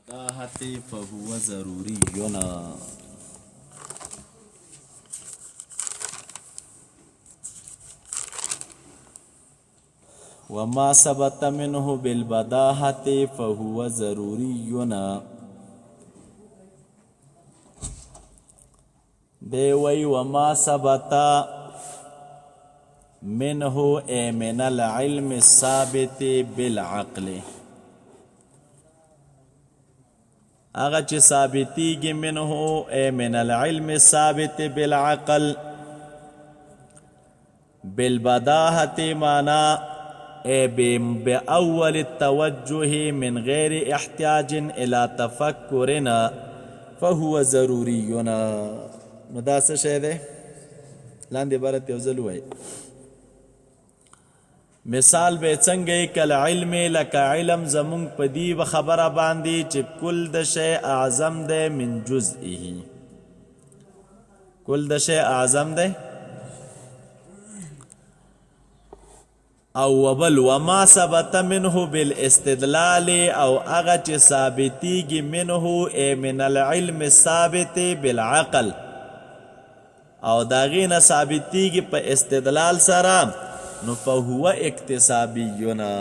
بداهة فهو ضروري وما ثبت منه بالبداهة فهو ضروري دیوی وما ثبت منه اي من العلم الثابت بالعقل اغا چه ثابتیگی منه اي من العلم الثابت بالعقل بالبداهة معنى اي بأول التوجه من غير احتياج الى تفكرنا فهو ضرورينا نو دا څه شی دی لاندې عبارت یو ځل ووایي مثال به څنګه کل علم لکه علم زمونږ په دې خبره باندې چې کل د شی اعظم دی من جزئه کل د شی اعظم دی او وبل وما ثبت منه بالاستدلال او هغه چې ثابتیږي منه ای من العلم الثابت بالعقل او داغینا ثابتیگی پا استدلال سرام نو فهو اکتسابیونا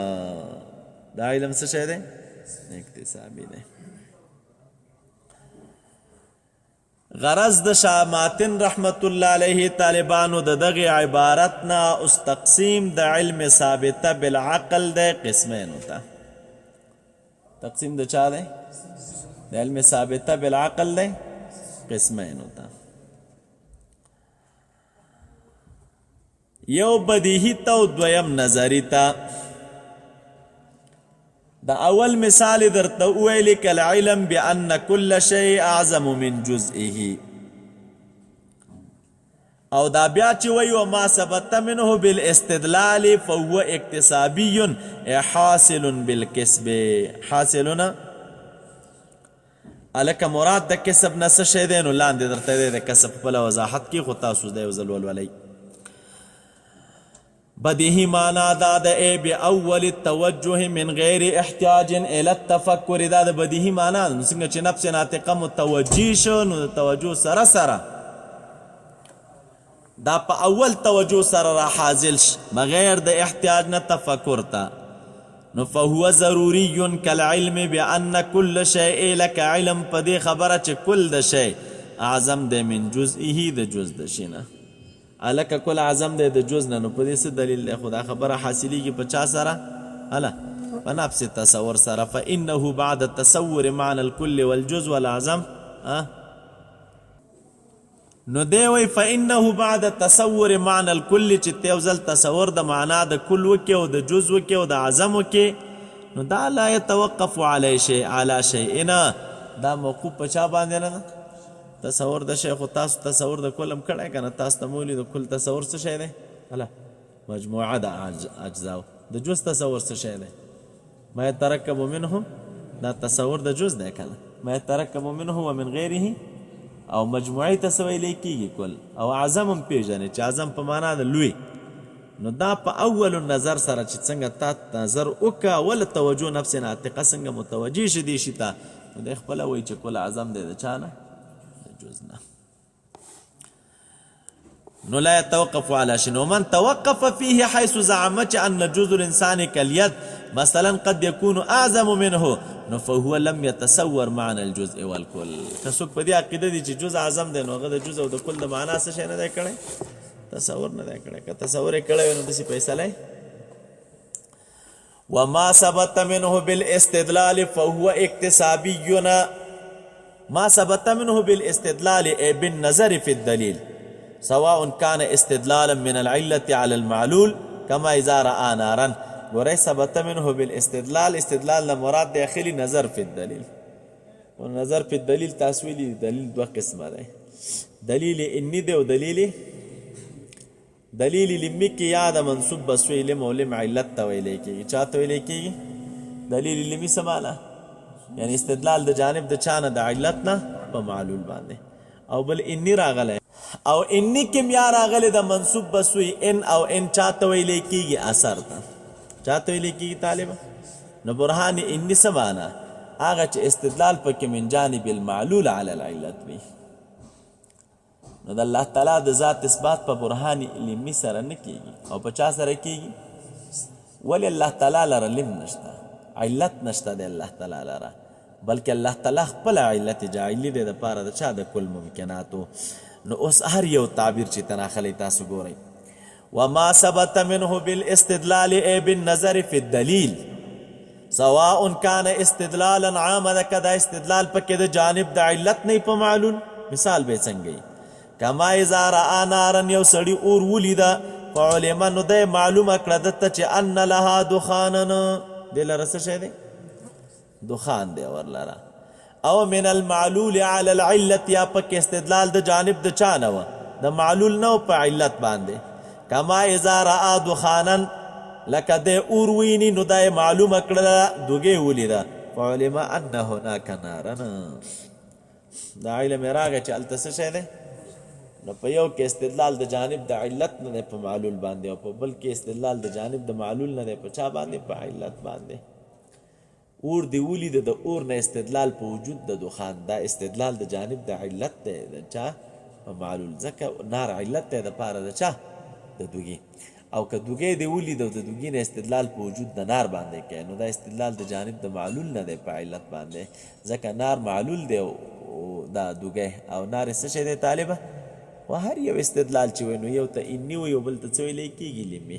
دا علم څه شی دی اکتسابی دی غرض د شاه ماتن رحمت الله علیه طالبانو د دغه عبارتنا اس تقسیم د علم ثابته بالعقل د قسمین ہوتا تقسیم د چا دی د علم ثابته بالعقل د قسمین ہوتا یو بدیهی تا و دویم نظری تا دا اول مثال در تاویلی کل علم بأن کل شیء اعظم من جزئه او دا بیا چی وی وما ثبت منه بالاستدلال فهو اکتسابی حاصل بالکسب حاصلنا الک مراد دا کسب نس شیدینو لاندې در تا دا کسب پلا وضاحت کی خود تاسو دا وزلول ولی بدیهی معنی دا د ای باول التوجه من غیر احتیاج الى التفکر دا د بدیهی معنی نو څنګه چې نفس ناطقه متوجی شو نو د توجه سره سره دا په اول توجه سره را حاصل بغیر د احتیاج نه تفکر تا نو فهو ضروری کالعلم بان كل شیء لك علم په دې خبره چې کل د شی اعظم د من جزئه د جز د شینه الک کل اعظم دی د جز نه نو په دې څه دلیل دی خدا خبره حاصلیږي په چا سره هلا په نفس تصور سره فانه بعد التصور معنى الكل والجز والاعظم نو دی وی فانه بعد التصور معنى الكل چې تیوزل تصور د معنا د کل وکي او د جز وکي او د اعظم وکي نو دا لا يتوقف على شيء على شيئنا دا موقوف په چا باندې نه تصور د شیخ تاسو تصور د کلم کړه کنه تاسو ته مولي د کل تصور څه شی دی هلا مجموعه د اجزاء د جز تصور څه شی دی ما يترکب منه دا تصور د جز دی کنه ما يترکب منه ومن غیره او مجموعه تسوی لیکيږي کل او اعظم پیژنې چې اعظم په معنا د لوی نو دا په اول النظر سره چې څنګه تا نظر وکا ول توجه نفس ناطقه څنګه متوجی شدي شتا د خپل وای چې کل اعظم دی د چانه جزنا نو لا يتوقف على شيء ومن توقف فيه حيث زعمت أن جزء الإنسان كاليد مثلا قد يكون أعظم منه فهو لم يتصور معنى الجزء والكل كسوك بدي عقيدة دي جزء أعظم دي نو غدا جزء ودو كل ده معنى څه شي نه دی کړی تصور نه دی کړی که تصور یې کړی نو داسې فیصله وما ثبت منه بالاستدلال فهو اكتسابي ما ثبت منه بالاستدلال اي بالنظر في الدليل سواء كان استدلالا من العلة على المعلول كما إذا رأى نارا ورأي ثبت منه بالاستدلال استدلال مراد داخلي نظر في الدليل والنظر في الدليل تاسويلي دليل دو قسمه ده دليل اني ده ودليل دليل لمك يا ده منصوب بسوي لم ولم علت ويليكي چاته ويليكي دليل لمي سماله یعنی استدلال د جانب د چانه د علتنا په معلول باندې او بل انی راغله او انی کیم یا راغله د منصوب بسوی ان او ان چاته ویل کیږي اثر ته چاته ویل کیږي طالب نو برهان انی سمانا هغه چې استدلال پکې من جانب المعلول علی العلت وي نو د الله تعالی د ذات اثبات په برهان علمي سره نه کیږي او په چا سره کیږي ولې الله تعالی لره علم نشته علت نشته د الله تعالی لره بلکې الله تعالی خپل علت جاعلی دی دپاره د چا د کل ممکناتو نو اوس هر یو تعبیر چې تناخلی تاسو ګورئ وما ثبت منه بالاستدلال ای بالنظر فی الدلیل سواء كان استدلالا عاما ده که دا استدلال پکې د جانب د علت نه په معلول مثال به څنګه کما اذا رأى نارا یو سړي اور ولیده فعلم نو دی معلومه کړه دته چې ان لها دخانا دی لره څه شی دی دخان دی ورلره او من المعلول على العلت یا پکې استدلال د جانب د چا نه و د معلول نه په علت باندې کما اذا رأى دخانا لکه دی اور ویني نو دا معلومه کړله دوګې ولیده فعلم ان هناك نارا دا علم راغی چې هلته څه شی دی نو په یو کې استدلال د جانب د علت نه دی په معلول باندې او په بل کې استدلال د جانب د معلول نه دی په چا باندې په علت باندې اور دی ولیده د اور نه استدلال په وجود د دخان دا استدلال د جانب د علت دی د چا په معلول ځکه نار علت دی د پاره د چا د دوګي او که دوګي دی ولیده د دوګي نه استدلال په وجود د نار باندې کوي نو دا استدلال د جانب د معلول نه دی په علت باندې ځکه نار معلول دی دا دوګي او نار څه شی دی طالبه و هر یو استدلال چې وي نو یو ته انی وي او بل ته څه ویلی کېږي لمې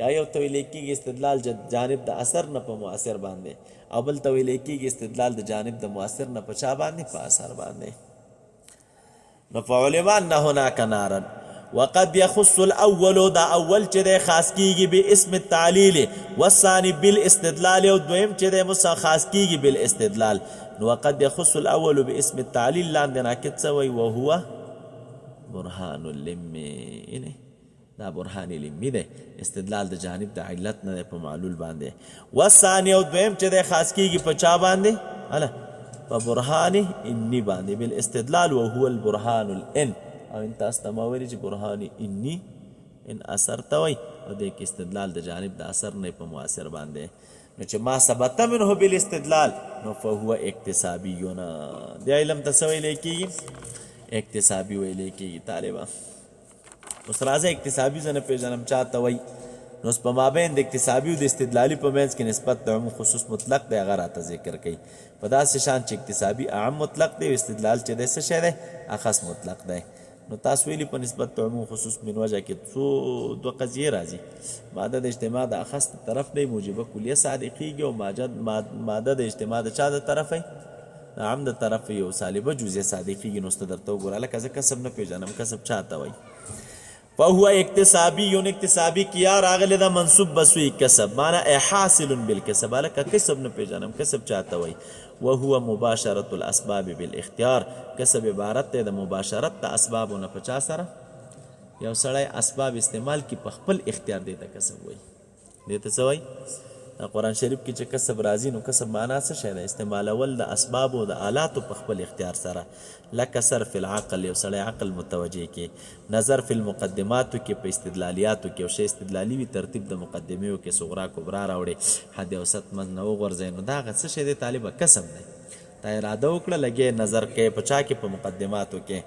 یا یو ته ویلی کېږي استدلال جانب د اثر نه په مؤثر باندې او بل ته ویلی کېږي استدلال د جانب د مؤثر نه په چا باندې په اثر باندې نو فعلم ان هناك نارا وقد يخص الاول دا اول چې دی خاص کېږي باسم التعلیل والثاني بالاستدلال او دویم چې دی خاص کېږي بالاستدلال نو وقد يخص الاول باسم التعلیل لاندې ناکد څه وایي وهو برهان اللمی دا برهان علمي دی استدلال د جانب د علت نه دی په معلول باندې والثاني او دویم چې دی خاص کېږي په چا باندې هله په برهان انی باندې بالاستدلال وهو البرهان الان او انت استماوری چې برهان انی ان اثر ته وایي او دی کې استدلال د جانب د اثر نه په مؤثر باندې نو چې ما ثبت منه بالاستدلال نو فهو اکتسابیون دی علم ته څه ویلی کېږي اکتسابی ویلی کېږي طالبه اوس راځه اکتسابي زه نه پېژنم چا ته وایي نو اوس په مابین د اکتسابي او د استدلالي په منځ کې نسبت د عموم خصوص مطلق دی هغه راته ذکر کوي په داسې شان چې اکتسابي اعم مطلق دی او استدلال چې دی څه شی دی اخص مطلق دی نو تاسو ویلي په نسبت د عموم خصوص من وجه کې څو دوه قضیې راځي ماده د اجتماع د اخص طرف دی موجبه کلیه صادقیږي او ماده د اجتماع د چا د طرف دی عام د طرف یو سالبه جزیه صادقیږي نو ست درته وګوره لکه زه کسب نه پېژنم کسب چا ته وایي فهو اکتسابی یون اکتسابی کیا راغلی دا منصوب بسوی کسب مانا ای حاصل بالکسب لکه کسب نه پېژنم کسب چا ته وایي وهو مباشرة الاسباب بالاختیار کسب عبارت دی د مباشرت د اسبابو نه په چا سره یو سړی اسباب استعمال کی په خپل اختیار دی ته کسب وایي دې ته څه وایي قرآن شریف کې چې کسب راځي نو کسب معنا څه شی دی استعمالول د اسباب او د آلاتو په خپل اختیار سره لکه صرف العقل یو سړی عقل متوجه کې نظر فی المقدماتو کې په استدلالیاتو کې یو شی استدلالي وي ترتیب د مقدمې کې صغرا کبرا راوړي حد اوسط منځ نه وغورځوي نو دا هغه څه شی دی طالبه کسب دی تا اراده وکړه لګې نظر کې په چا کې په مقدماتو کې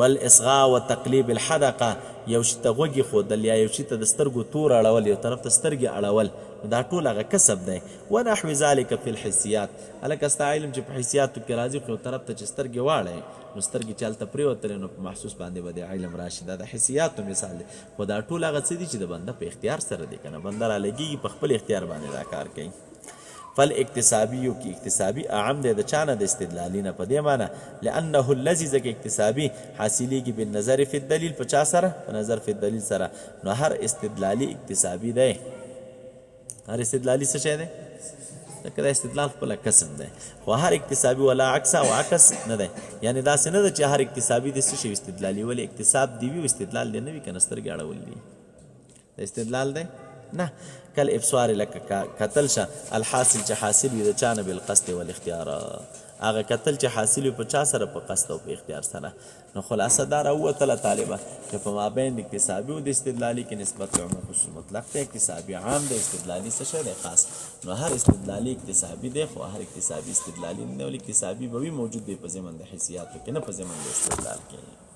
والاصغاء وتقلیب الحدقه یو شي ته غوږې ښودل یا یو شي ته د سترګو تور اړول یو طرف ته سترګې اړول دا ټول هغه کسب دی ونحو ذلک فی الحسیات هلکه ستا علم چې په حسیاتو کې راځي خو یو طرف ته چې سترګې واړی نو سترګې چې هلته پرېوتلې نو په محسوس باندې به د علم راشي دا د حسیاتو مثال دی خو دا ټول هغه څه دي چې د بنده په اختیار سره دی که نه بنده رالګېږي په خپل اختیار باندې دا کار کوي فل اکتسابیو کی اکتسابی اعم دی د چانه د استدلالی نه په دې معنی لانه الذي ځکه اکتسابي حاصلیږي بالنظر فی الدلیل په چا سره په نظر فی الدلیل سره نو هر استدلالی اکتسابي دی هر استدلالی څه شی دی ځکه دا استدلال خپله کسب دی خو هر اکتسابي ولا عکس او عکس نه دی یعنې داسې نه ده چې هر اکتسابي د څه شی استدلالي ولې اکتساب دی وي استدلال دی نه وي که نه سترګې اړول دي د استدلال دی نه کل ابصار لکه کتل شه الحاصل چې حاصل وي د چانه بالقصد والاختیار هغه کتل چې حاصل وي په چا سره په قصد او په اختیار سره. نو خلاصه دا راووتله طالبه چې په مابین د اکتسابي او د استدلالي کې نسبت عموم خصوص مطلق دی، اکتسابي عام دی، استدلالي څه شی دی خاص. نو هر استدلالي اکتسابي دی خو هر اکتسابي استدلالي نه دی، ولې اکتسابي به وي موجود دی په ضمن د حیثیاتو کې نه په ضمن د استدلال کې.